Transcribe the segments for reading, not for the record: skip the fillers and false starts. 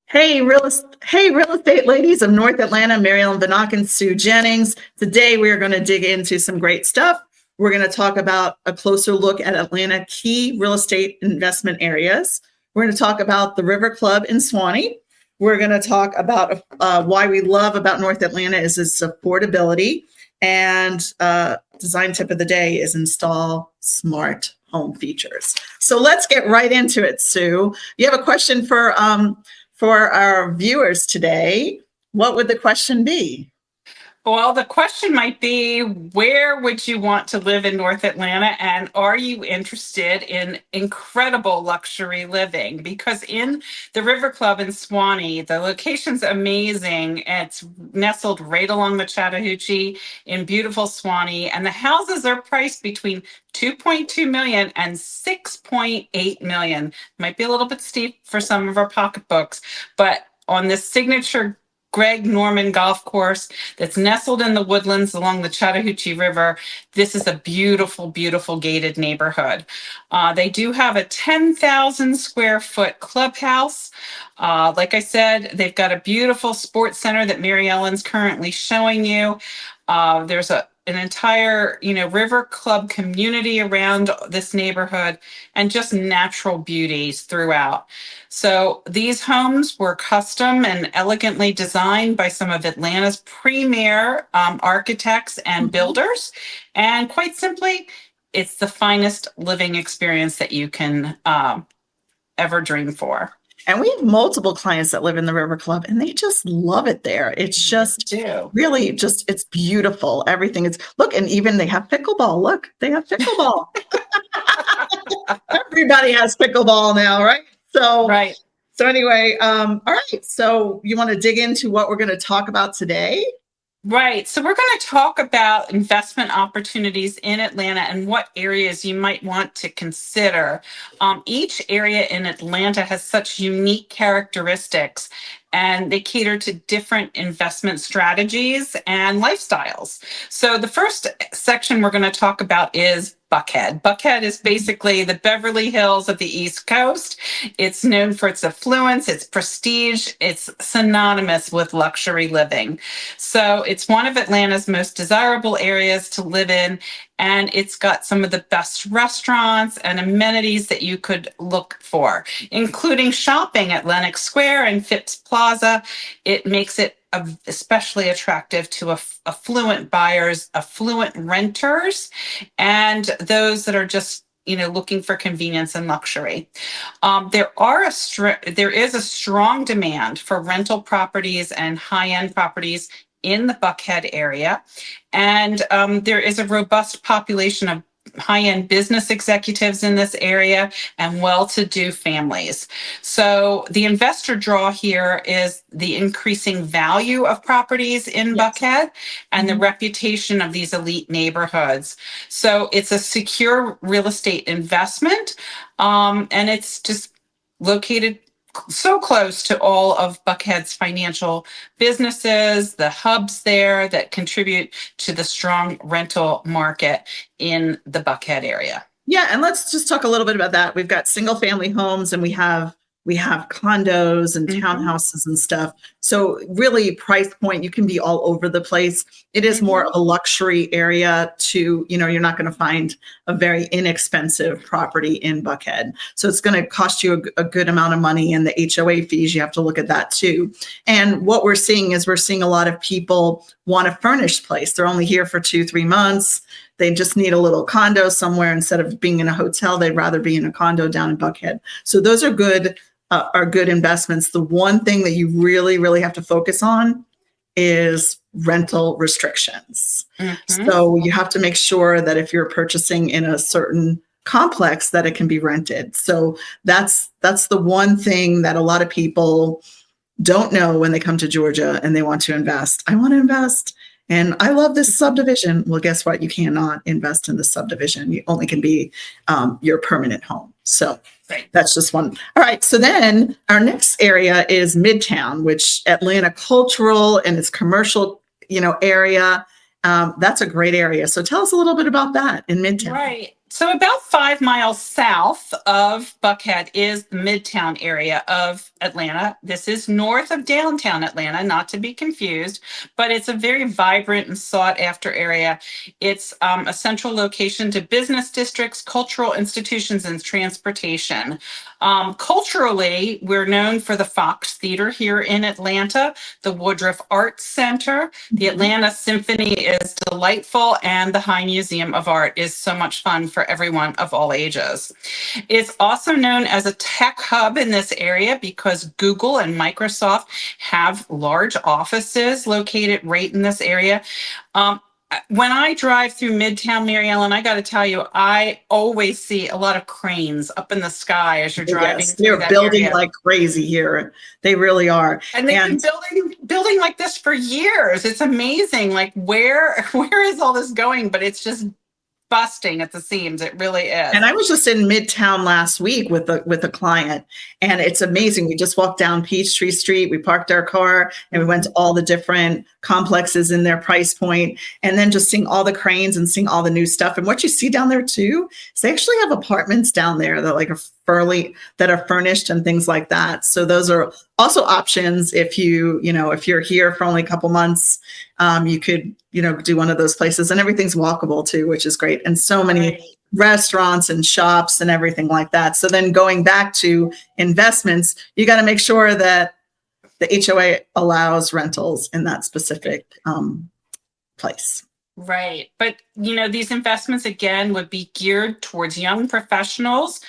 Hey, real estate ladies of North Atlanta, Mary Ellen Bannock and Sue Jennings. Today we are going to dig into some great stuff. We're going to talk about a closer look at Atlanta key real estate investment areas. We're going to talk about the River Club in Suwanee. We're going to talk about why we love about North Atlanta is its affordability. And design tip of the day is install smart home features. So let's get right into it, Sue. You have a question for our viewers today. What would the question be? Well, the question might be, where would you want to live in North Atlanta? And are you interested in incredible luxury living? Because in the River Club in Suwanee, the location's amazing. It's nestled right along the Chattahoochee in beautiful Suwanee. And the houses are priced between 2.2 million and 6.8 million. Might be a little bit steep for some of our pocketbooks, but on this signature Greg Norman golf course that's nestled in the woodlands along the Chattahoochee River. This is a beautiful, beautiful gated neighborhood. They do have a 10,000 square foot clubhouse. Like I said, they've got a beautiful sports center that Mary Ellen's currently showing you. There's an entire, River Club community around this neighborhood and just natural beauties throughout. So these homes were custom and elegantly designed by some of Atlanta's premier architects and builders. And quite simply, it's the finest living experience that you can ever dream for. And we have multiple clients that live in the River Club and they just love it there. It's just really it's beautiful. Everything is, look, and even they have pickleball. Look, they have pickleball. Everybody has pickleball now, right? Right. So anyway, all right. So you want to dig into what we're going to talk about today? Right. So we're going to talk about investment opportunities in Atlanta and what areas you might want to consider. Each area in Atlanta has such unique characteristics, and they cater to different investment strategies and lifestyles. So the first section we're going to talk about is Buckhead. Buckhead is basically the Beverly Hills of the East Coast. It's known for its affluence, its prestige. It's synonymous with luxury living. So it's one of Atlanta's most desirable areas to live in, and it's got some of the best restaurants and amenities that you could look for, including shopping at Lenox Square and Phipps Plaza. It makes it especially attractive to affluent buyers, affluent renters, and those that are just looking for convenience and luxury. There is a strong demand for rental properties and high-end properties in the Buckhead area, and there is a robust population of high-end business executives in this area and well-to-do families. So the investor draw here is the increasing value of properties in Buckhead and the reputation of these elite neighborhoods. So it's a secure real estate investment, and it's just located so close to all of Buckhead's financial businesses, the hubs there that contribute to the strong rental market in the Buckhead area. Yeah, and let's just talk a little bit about that. We've got single family homes and we have condos and townhouses and stuff. So really price point, you can be all over the place. It is more of a luxury area to, you're not going to find a very inexpensive property in Buckhead. So it's going to cost you a good amount of money, and the HOA fees, you have to look at that too. And what we're seeing a lot of people want a furnished place. They're only here for 2-3 months. They just need a little condo somewhere instead of being in a hotel. They'd rather be in a condo down in Buckhead. So those are good investments. The one thing that you really, really have to focus on is rental restrictions. So you have to make sure that if you're purchasing in a certain complex that it can be rented. So that's the one thing that a lot of people don't know when they come to Georgia and they want to invest. I want to invest. And I love this subdivision. Well, guess what? You cannot invest in the subdivision. You only can be your permanent home. So that's just one. All right. So then our next area is Midtown, which Atlanta cultural and its commercial, area. That's a great area. So tell us a little bit about that in Midtown. Right. So about 5 miles south of Buckhead is the Midtown area of Atlanta. This is north of downtown Atlanta, not to be confused, but it's a very vibrant and sought after area. It's a central location to business districts, cultural institutions, and transportation. Culturally, we're known for the Fox Theater here in Atlanta, the Woodruff Arts Center, the Atlanta Symphony is delightful, and the High Museum of Art is so much fun for everyone of all ages. It's also known as a tech hub in this area because Google and Microsoft have large offices located right in this area. When I drive through Midtown, Mary Ellen, I got to tell you, I always see a lot of cranes up in the sky as you're driving Yes, through they're that building area. like crazy here. They really are. And they've been And building like this for years. It's amazing. Like where is all this going? But it's just busting at the seams. It really is. I was just in Midtown last week with a client, and it's amazing. We just walked down Peachtree Street. We parked our car, and we went to all the different complexes in their price point, and then just seeing all the cranes and seeing all the new stuff. And what you see down there too is they actually have apartments down there that are furnished and things like that. So those are also options if if you're here for only a couple months, you could do one of those places, and everything's walkable too, which is great. And so many restaurants and shops and everything like that. So then going back to investments, you got to make sure that the HOA allows rentals in that specific place. Right. But, these investments, again, would be geared towards young professionals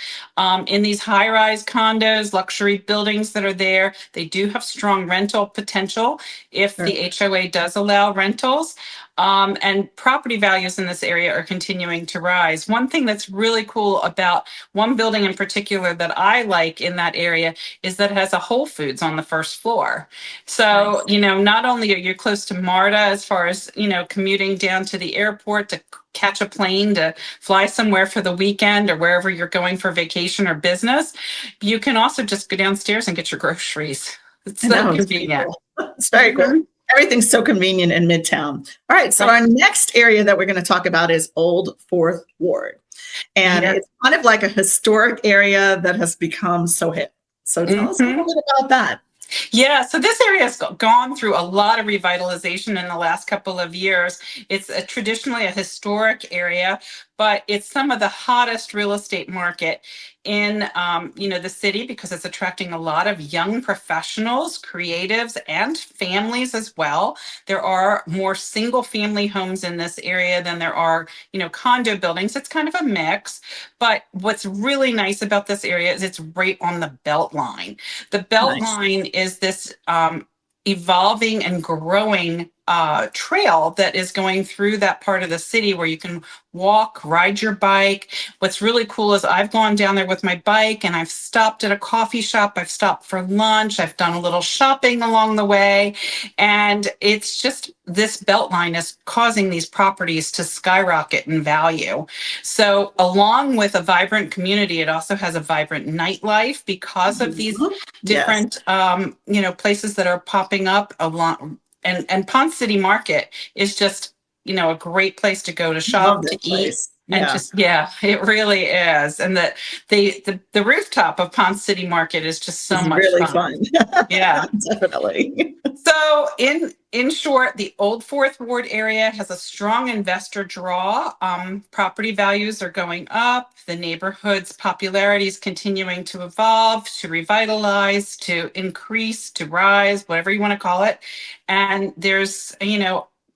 in these high-rise condos, luxury buildings that are there. They do have strong rental potential if the HOA does allow rentals. And property values in this area are continuing to rise. One thing that's really cool about one building in particular that I like in that area is that it has a Whole Foods on the first floor. So, Nice. not only are you close to MARTA as far as, commuting down to the airport to catch a plane to fly somewhere for the weekend or wherever you're going for vacation or business, you can also just go downstairs and get your groceries. It's so convenient. It's very cool. Everything's so convenient in Midtown. All right. So our next area that we're going to talk about is Old Fourth Ward. And it's kind of like a historic area that has become so hip. So tell us a little bit about that. Yeah, so this area has gone through a lot of revitalization in the last couple of years. It's traditionally a historic area, but it's some of the hottest real estate market in the city because it's attracting a lot of young professionals, creatives, and families as well. There are more single family homes in this area than there are, condo buildings. It's kind of a mix, but what's really nice about this area is it's right on the Beltline. The Beltline is this evolving and growing trail that is going through that part of the city where you can walk, ride your bike. What's really cool is I've gone down there with my bike and I've stopped at a coffee shop. I've stopped for lunch. I've done a little shopping along the way. And it's just this Beltline is causing these properties to skyrocket in value. So along with a vibrant community, it also has a vibrant nightlife because of these different, places that are popping up along. And Ponce City Market is just, a great place to go to shop, to eat. And it really is. And the rooftop of Ponce City Market is just so much really fun. Yeah, definitely. So in short, the Old Fourth Ward area has a strong investor draw. Property values are going up. The neighborhood's popularity is continuing to evolve, to revitalize, to increase, to rise, whatever you want to call it. And there's,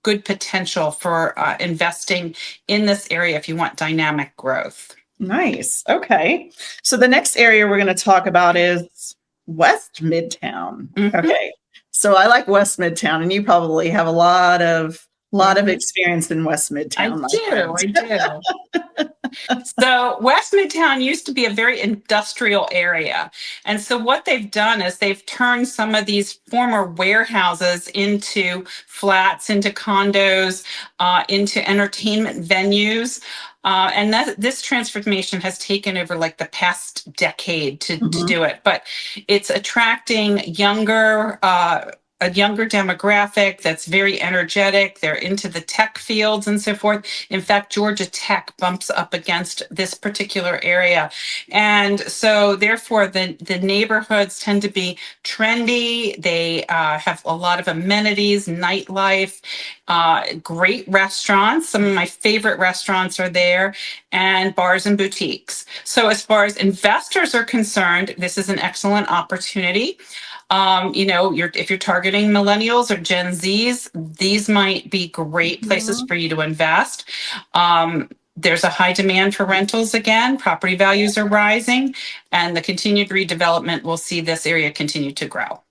good potential for investing in this area if you want dynamic growth. Nice. Okay. So the next area we're going to talk about is West Midtown. Okay. So I like West Midtown, and you probably have a lot of experience in West Midtown. I do. So West Midtown used to be a very industrial area. And so what they've done is they've turned some of these former warehouses into flats, into condos, into entertainment venues. And this transformation has taken over like the past decade to do it. But it's attracting younger a younger demographic that's very energetic. They're into the tech fields and so forth. In fact, Georgia Tech bumps up against this particular area. And so therefore, the neighborhoods tend to be trendy. They have a lot of amenities, nightlife, great restaurants. Some of my favorite restaurants are there, and bars and boutiques. So as far as investors are concerned, this is an excellent opportunity. If you're targeting millennials or Gen Zs, these might be great places for you to invest. There's a high demand for rentals again. Property values are rising, and the continued redevelopment will see this area continue to grow.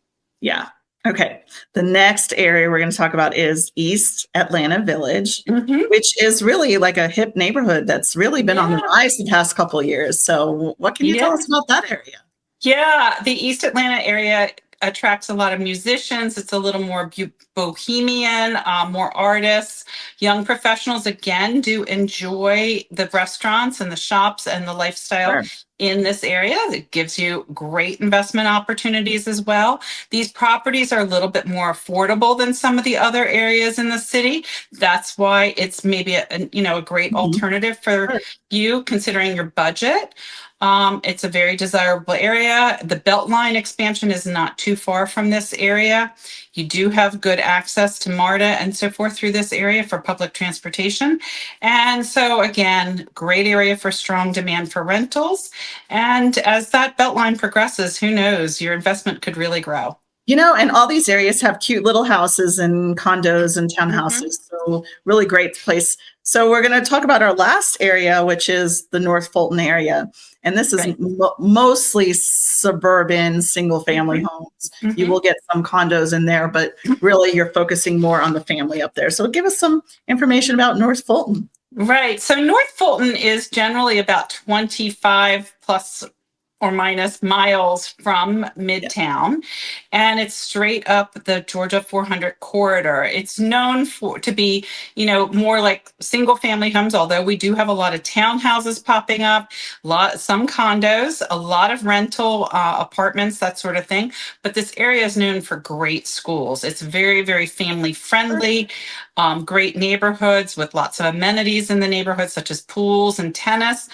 Yeah. Okay. The next area we're going to talk about is East Atlanta Village, which is really like a hip neighborhood that's really been on the rise the past couple of years. So what can you tell us about that area? Yeah, the East Atlanta area attracts a lot of musicians. It's a little more bohemian, more artists. Young professionals, again, do enjoy the restaurants and the shops and the lifestyle in this area. It gives you great investment opportunities as well. These properties are a little bit more affordable than some of the other areas in the city. That's why it's maybe a great alternative for you considering your budget. It's a very desirable area. The Beltline expansion is not too far from this area. You do have good access to MARTA and so forth through this area for public transportation. And so again, great area for strong demand for rentals. And as that Beltline progresses, who knows, your investment could really grow. And all these areas have cute little houses and condos and townhouses. So really great place. So we're going to talk about our last area, which is the North Fulton area. And this is mostly suburban single family homes. You will get some condos in there, but really you're focusing more on the family up there. So give us some information about North Fulton. Right. So North Fulton is generally about 25 plus or minus miles from Midtown, and it's straight up the Georgia 400 corridor. It's known to be, more like single family homes, although we do have a lot of townhouses popping up, some condos, a lot of rental apartments, that sort of thing. But this area is known for great schools. It's very, very family friendly. Great neighborhoods with lots of amenities in the neighborhood, such as pools and tennis.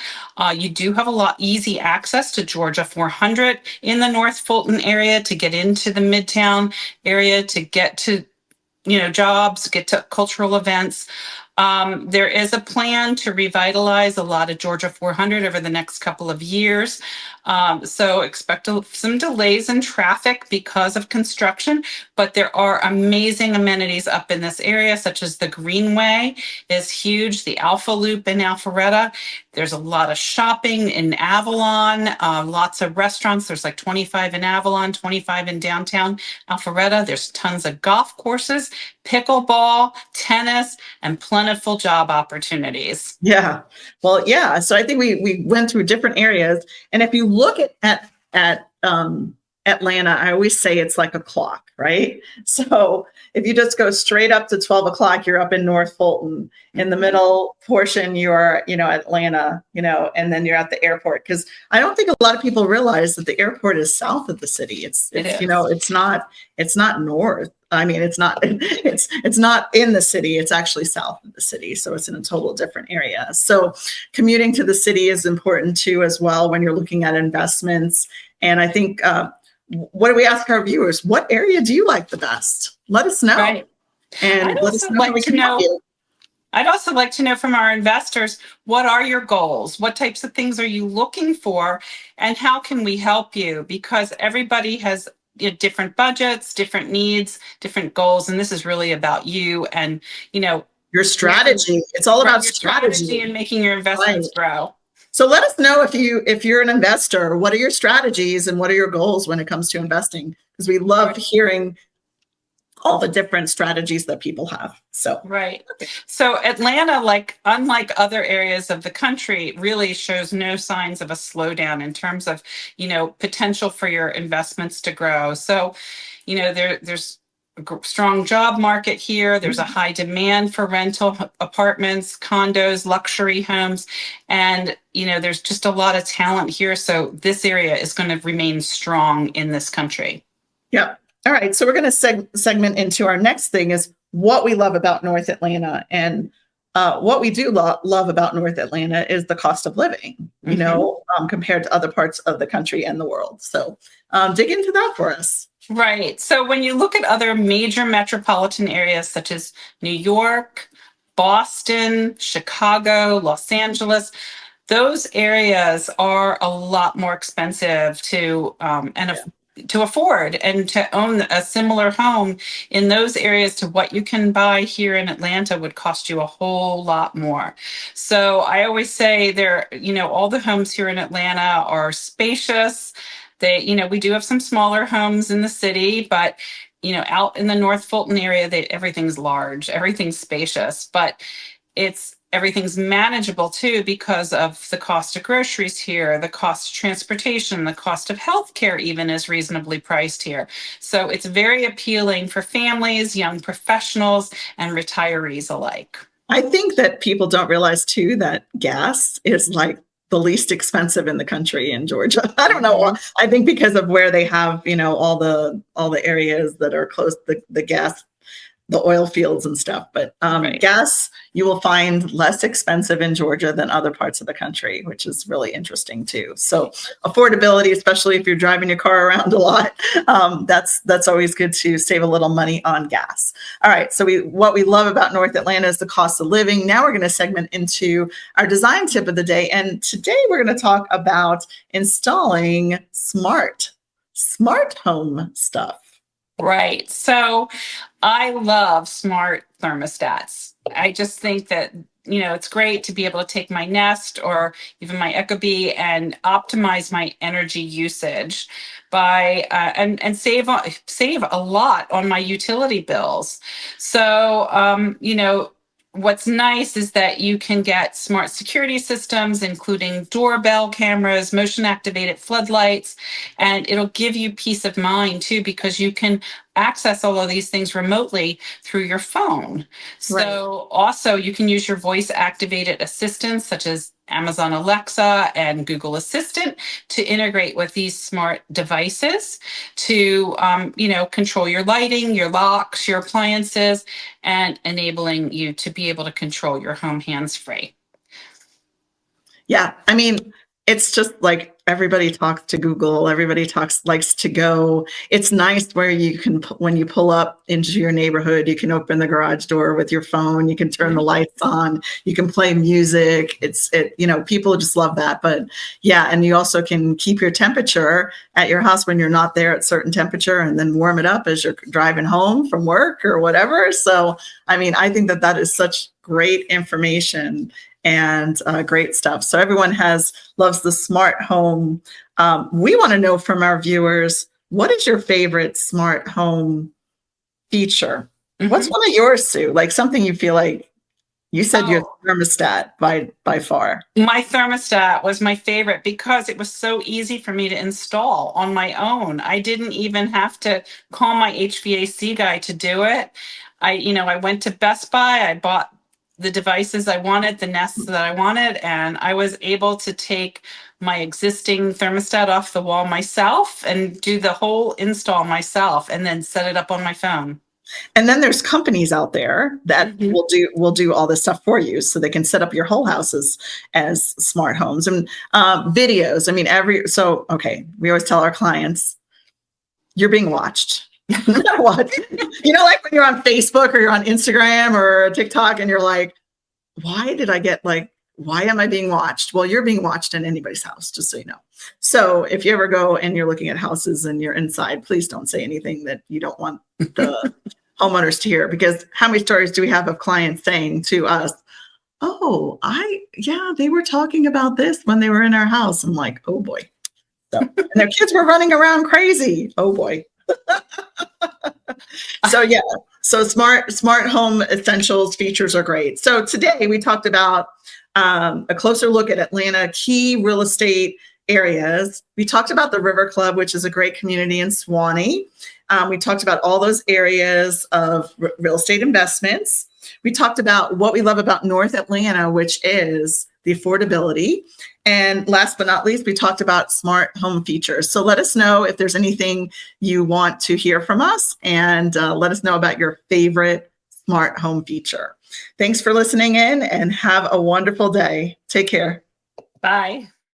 You do have easy access to Georgia 400 in the North Fulton area to get into the Midtown area, to get to, jobs, get to cultural events. There is a plan to revitalize a lot of Georgia 400 over the next couple of years. So expect some delays in traffic because of construction, but there are amazing amenities up in this area, such as the Greenway is huge, the Alpha Loop in Alpharetta. There's a lot of shopping in Avalon, lots of restaurants. There's like 25 in Avalon, 25 in downtown Alpharetta. There's tons of golf courses, pickleball, tennis, and plentiful job opportunities. Yeah. Well, yeah. So I think we went through different areas. And if you look at Atlanta, I always say it's like a clock, right? So if you just go straight up to 12 o'clock, you're up in North Fulton. In the middle portion, you're, Atlanta, and then you're at the airport. Because I don't think a lot of people realize that the airport is south of the city. It's not north. I mean, it's not in the city. It's actually south of the city. So it's in a total different area. So commuting to the city is important too, as well, when you're looking at investments. And I think, what do we ask our viewers? What area do you like the best? Let us know. Right. And let us know how we can help you. I'd also like to know from our investors, what are your goals? What types of things are you looking for? And how can we help you? Because everybody has different budgets, different needs, different goals. And this is really about you and, your strategy. It's all about strategy and making your investments grow. So let us know if you're an investor, what are your strategies and what are your goals when it comes to investing? Because we love hearing all the different strategies that people have. So right. So Atlanta, unlike other areas of the country, really shows no signs of a slowdown in terms of, potential for your investments to grow. So, there's a strong job market here. There's a high demand for rental apartments, condos, luxury homes, and there's just a lot of talent here. So this area is going to remain strong in this country. Yep. All right, so we're going to segment into our next thing is what we love about North Atlanta. And what we do love about North Atlanta is the cost of living, compared to other parts of the country and the world. So dig into that for us. Right. So when you look at other major metropolitan areas such as New York, Boston, Chicago, Los Angeles, those areas are a lot more expensive to to afford, and to own a similar home in those areas to what you can buy here in Atlanta would cost you a whole lot more. So I always say all the homes here in Atlanta are spacious. We do have some smaller homes in the city, but out in the North Fulton area, everything's large, everything's spacious, but everything's manageable too because of the cost of groceries here, the cost of transportation, the cost of healthcare even is reasonably priced here. So it's very appealing for families, young professionals, and retirees alike. I think that people don't realize too that gas is like the least expensive in the country in Georgia. I don't know. I think because of where they have, all the areas that are close to the gas, the oil fields and stuff. But Right. Gas, you will find less expensive in Georgia than other parts of the country, which is really interesting too. So affordability, especially if you're driving your car around a lot, that's always good to save a little money on gas. All right. So what we love about North Atlanta is the cost of living. Now we're going to segment into our design tip of the day. And today we're going to talk about installing smart home stuff. Right. So I love smart thermostats. I just think that, it's great to be able to take my Nest or even my Ecobee and optimize my energy usage by and save a lot on my utility bills. So, what's nice is that you can get smart security systems, including doorbell cameras, motion activated floodlights, and it'll give you peace of mind too, because you can access all of these things remotely through your phone. So also you can use your voice activated assistants such as Amazon Alexa and Google Assistant to integrate with these smart devices to, control your lighting, your locks, your appliances, and enabling you to be able to control your home hands-free. Yeah. I mean, it's just like everybody talks to Google, everybody likes to go. It's nice where you can, when you pull up into your neighborhood, you can open the garage door with your phone, you can turn the lights on, you can play music. People just love that. But yeah, and you also can keep your temperature at your house when you're not there at certain temperature and then warm it up as you're driving home from work or whatever. So, I mean, I think that is such great information and great stuff. So everyone loves the smart home. We want to know from our viewers, what is your favorite smart home feature? Mm-hmm. What's one of yours, Sue? Like something you feel like you said your thermostat by far. My thermostat was my favorite because it was so easy for me to install on my own. I didn't even have to call my HVAC guy to do it. I went to Best Buy, I bought the devices I wanted, the Nests that I wanted, and I was able to take my existing thermostat off the wall myself and do the whole install myself and then set it up on my phone. And then there's companies out there that will do all this stuff for you, so they can set up your whole houses as smart homes and videos. I mean, okay, we always tell our clients, you're being watched. No matter what, like when you're on Facebook or you're on Instagram or TikTok and you're like, why am I being watched? Well, you're being watched in anybody's house, just so you know. So if you ever go and you're looking at houses and you're inside, please don't say anything that you don't want the homeowners to hear, because how many stories do we have of clients saying to us, oh, they were talking about this when they were in our house. I'm like, oh boy. And their kids were running around crazy. Oh boy. So smart home essentials features are great. So today we talked about a closer look at Atlanta key real estate areas. We talked about the River Club, which is a great community in Suwanee. We talked about all those areas of real estate investments. We talked about what we love about North Atlanta, which is the affordability. And last but not least, we talked about smart home features. So let us know if there's anything you want to hear from us, and let us know about your favorite smart home feature. Thanks for listening in, and have a wonderful day. Take care. Bye.